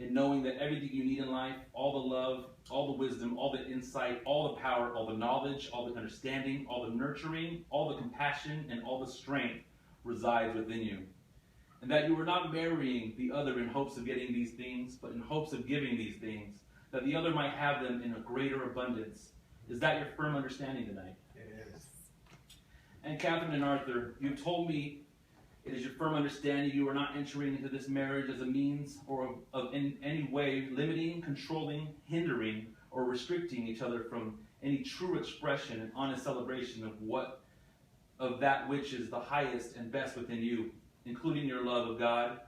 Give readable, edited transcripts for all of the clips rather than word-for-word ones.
in knowing that everything you need in life, all the love, all the wisdom, all the insight, all the power, all the knowledge, all the understanding, all the nurturing, all the compassion, and all the strength resides within you. And that you are not marrying the other in hopes of getting these things, but in hopes of giving these things, that the other might have them in a greater abundance. Is that your firm understanding tonight? It is. And Cathryn and Arthur, you've told me it is your firm understanding you are not entering into this marriage as a means or of in any way limiting, controlling, hindering, or restricting each other from any true expression and honest celebration of that which is the highest and best within you, including your love of God,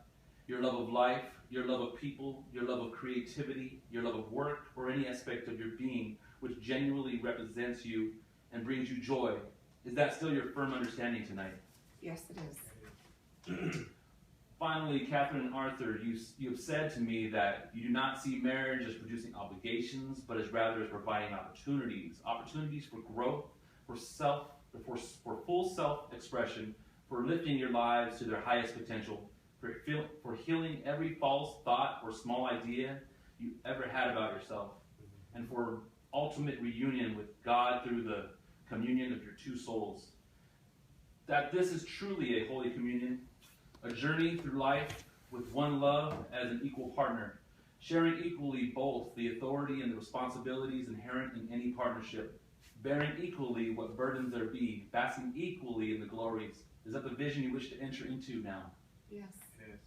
your love of life, your love of people, your love of creativity, your love of work, or any aspect of your being which genuinely represents you and brings you joy. Is that still your firm understanding tonight? Yes, it is. Finally, Cathryn and Arthur, you have said to me that you do not see marriage as producing obligations, but as rather as providing opportunities for growth, for full self-expression, for lifting your lives to their highest potential, for healing every false thought or small idea you ever had about yourself, and for ultimate reunion with God through the communion of your two souls. That this is truly a holy communion, a journey through life with one love as an equal partner, sharing equally both the authority and the responsibilities inherent in any partnership, bearing equally what burdens there be, basking equally in the glories. Is that the vision you wish to enter into now? Yes. It is.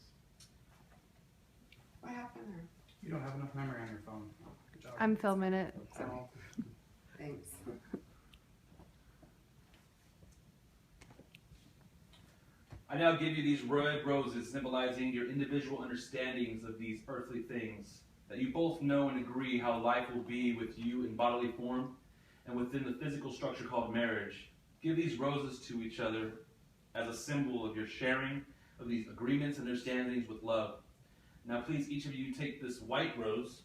What happened there? You don't have enough memory on your phone. Good job. I'm filming it. Oh, thanks. I now give you these red roses symbolizing your individual understandings of these earthly things, that you both know and agree how life will be with you in bodily form and within the physical structure called marriage. Give these roses to each other as a symbol of your sharing of these agreements and understandings with love. Now please, each of you take this white rose.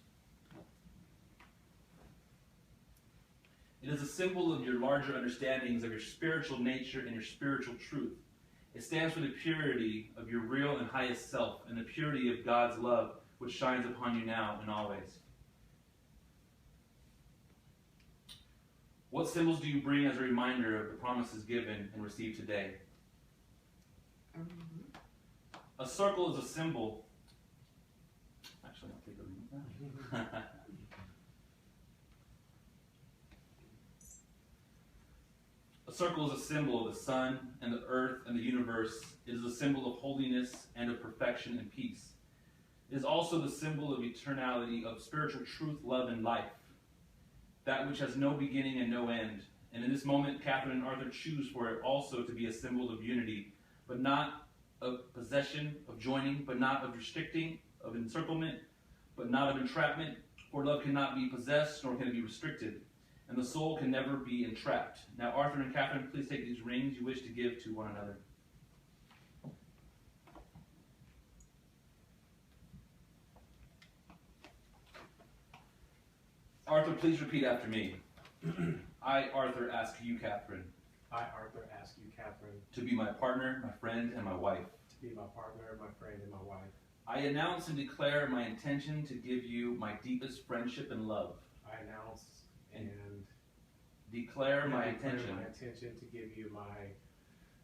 It is a symbol of your larger understandings of your spiritual nature and your spiritual truth. It stands for the purity of your real and highest self and the purity of God's love, which shines upon you now and always. What symbols do you bring as a reminder of the promises given and received today? A circle is a symbol. Actually, I'll take a look at that. A circle is a symbol of the sun and the earth and the universe. It is a symbol of holiness and of perfection and peace. It is also the symbol of eternality, of spiritual truth, love, and life, that which has no beginning and no end. And in this moment, Cathryn and Arthur choose for it also to be a symbol of unity, but not of possession, of joining, but not of restricting, of encirclement, but not of entrapment. For love cannot be possessed, nor can it be restricted, and the soul can never be entrapped. Now, Arthur and Cathryn, please take these rings you wish to give to one another. Arthur, please repeat after me. I, Arthur, ask you, Cathryn, I, Arthur, ask you, Cathryn, to be my partner, my friend, and my wife. to be my partner, my friend, and my wife. I announce and declare my intention to give you my deepest friendship and love. I announce and Declare my declare intention, my intention to give you my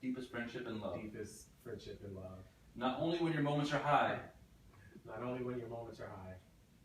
deepest friendship and love. deepest friendship and love. Not only when your moments are high, Not only when your moments are high,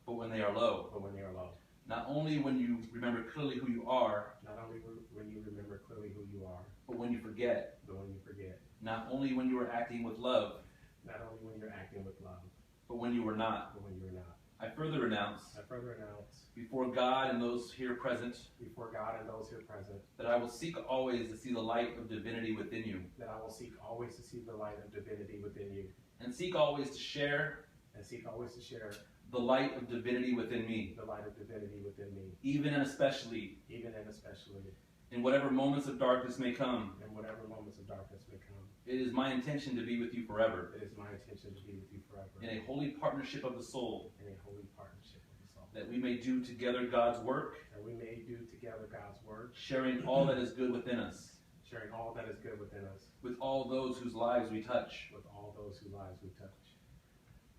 but when they are low. but when they are low. Not only when you remember clearly who you are, Not only when you remember clearly who you are, but when you forget. but when you forget. Not only when you are acting with love, Not only when you're acting with love, but when you are not. but when you're not. I further announce, I further announce before God and those here present, before God and those here present that I will seek always to see the light of divinity within you, that I will seek always to see the light of divinity within you, and seek always to share and seek always to share the light of divinity within me, the light of divinity within me, even and especially even and especially in whatever moments of darkness may come. in whatever moments of darkness may come. It is my intention to be with you forever, It is my intention to be with you forever in a holy partnership of the soul, in a holy partnership with the soul. that we may do together God's work, And we may do together God's work, sharing all that is good within us, sharing all that is good within us with all those whose lives we touch. with all those whose lives we touch.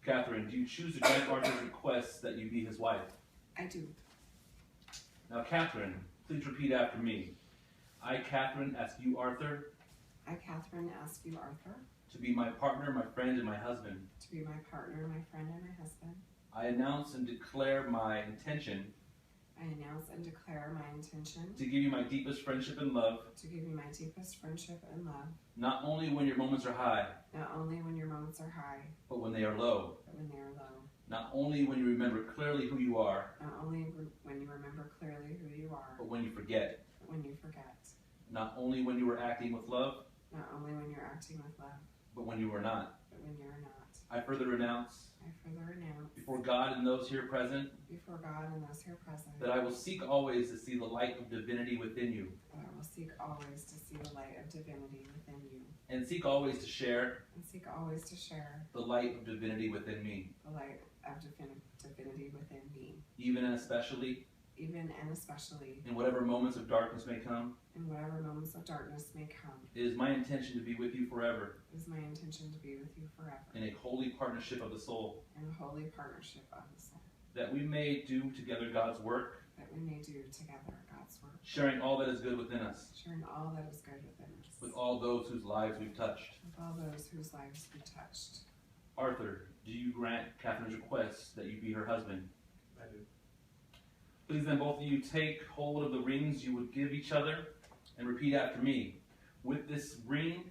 Cathryn, do you choose to grant Arthur's request that you be his wife? I do. Now, Cathryn, please repeat after me. I, Cathryn, ask you, Arthur, I, Cathryn, ask you, Arthur, to be my partner, my friend, and my husband. to be my partner, my friend, and my husband. I announce and declare my intention I announce and declare my intention to give you my deepest friendship and love, to give you my deepest friendship and love, not only when your moments are high, not only when your moments are high, but when they are low. but when they are low. Not only when you remember clearly who you are, Not only when you remember clearly who you are, but when you forget. but when you forget. Not only when you are acting with love, Not only when you're acting with love, but when you are not. but when you're not. I further renounce I further announce before God and those here present before God and those here present that I will seek always to see the light of divinity within you, that I will seek always to see the light of divinity within you, and seek always to share and seek always to share the light of divinity within me, the light of divinity within me, even and especially even and especially in whatever moments of darkness may come. in whatever moments of darkness may come. It is my intention to be with you forever It is my intention to be with you forever in a holy partnership of the soul, in a holy partnership of the soul, that we may do together God's work, that we may do together God's work, sharing all that is good within us, sharing all that is good within us, with all those whose lives we've touched. with all those whose lives we touched. Arthur, do you grant Cathryn's request that you be her husband? I do. Please then both of you take hold of the rings you would give each other and repeat after me. With this ring,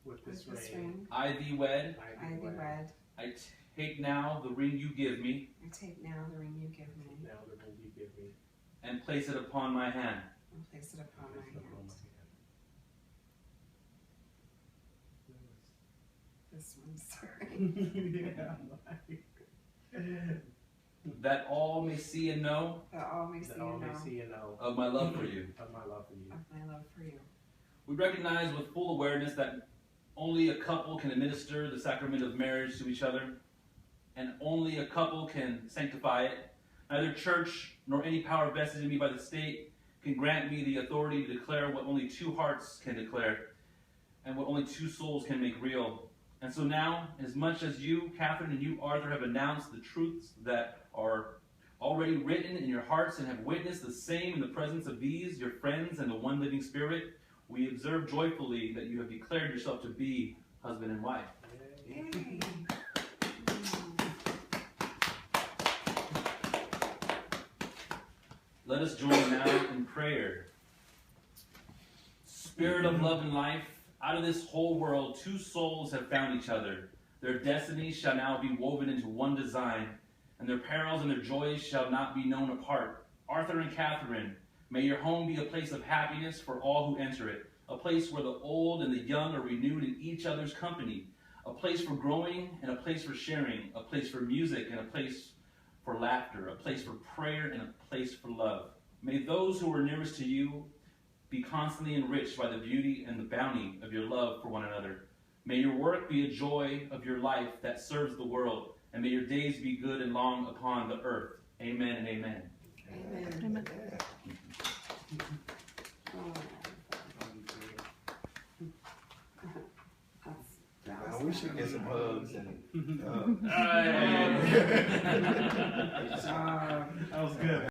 With this With this ring, ring, I thee wed. I thee wed. I take now the ring you give me I take now the ring you give me now the ring you give me, and place it upon my hand. and place it upon my place it upon hand. This one, sorry. That all may see and know That all may see That all and may know see and know of my love for you. of my love for you. of my love for you. We recognize with full awareness that only a couple can administer the sacrament of marriage to each other, and only a couple can sanctify it. Neither church nor any power vested in me by the state can grant me the authority to declare what only two hearts can declare, and what only two souls can make real. And so now, as much as you, Cathryn, and you, Arthur, have announced the truths that are already written in your hearts and have witnessed the same in the presence of these, your friends, and the one living Spirit, we observe joyfully that you have declared yourself to be husband and wife. Yay. Let us join now in prayer. Spirit of love and life, out of this whole world, two souls have found each other. Their destinies shall now be woven into one design, and their perils and their joys shall not be known apart. Arthur and Cathryn, may your home be a place of happiness for all who enter it, a place where the old and the young are renewed in each other's company, a place for growing and a place for sharing, a place for music and a place for laughter, a place for prayer and a place for love. May those who are nearest to you be constantly enriched by the beauty and the bounty of your love for one another. May your work be a joy of your life that serves the world, and may your days be good and long upon the earth. Amen and amen. Amen. Amen. Oh, that was We should get some hugs and. Hey. That was good.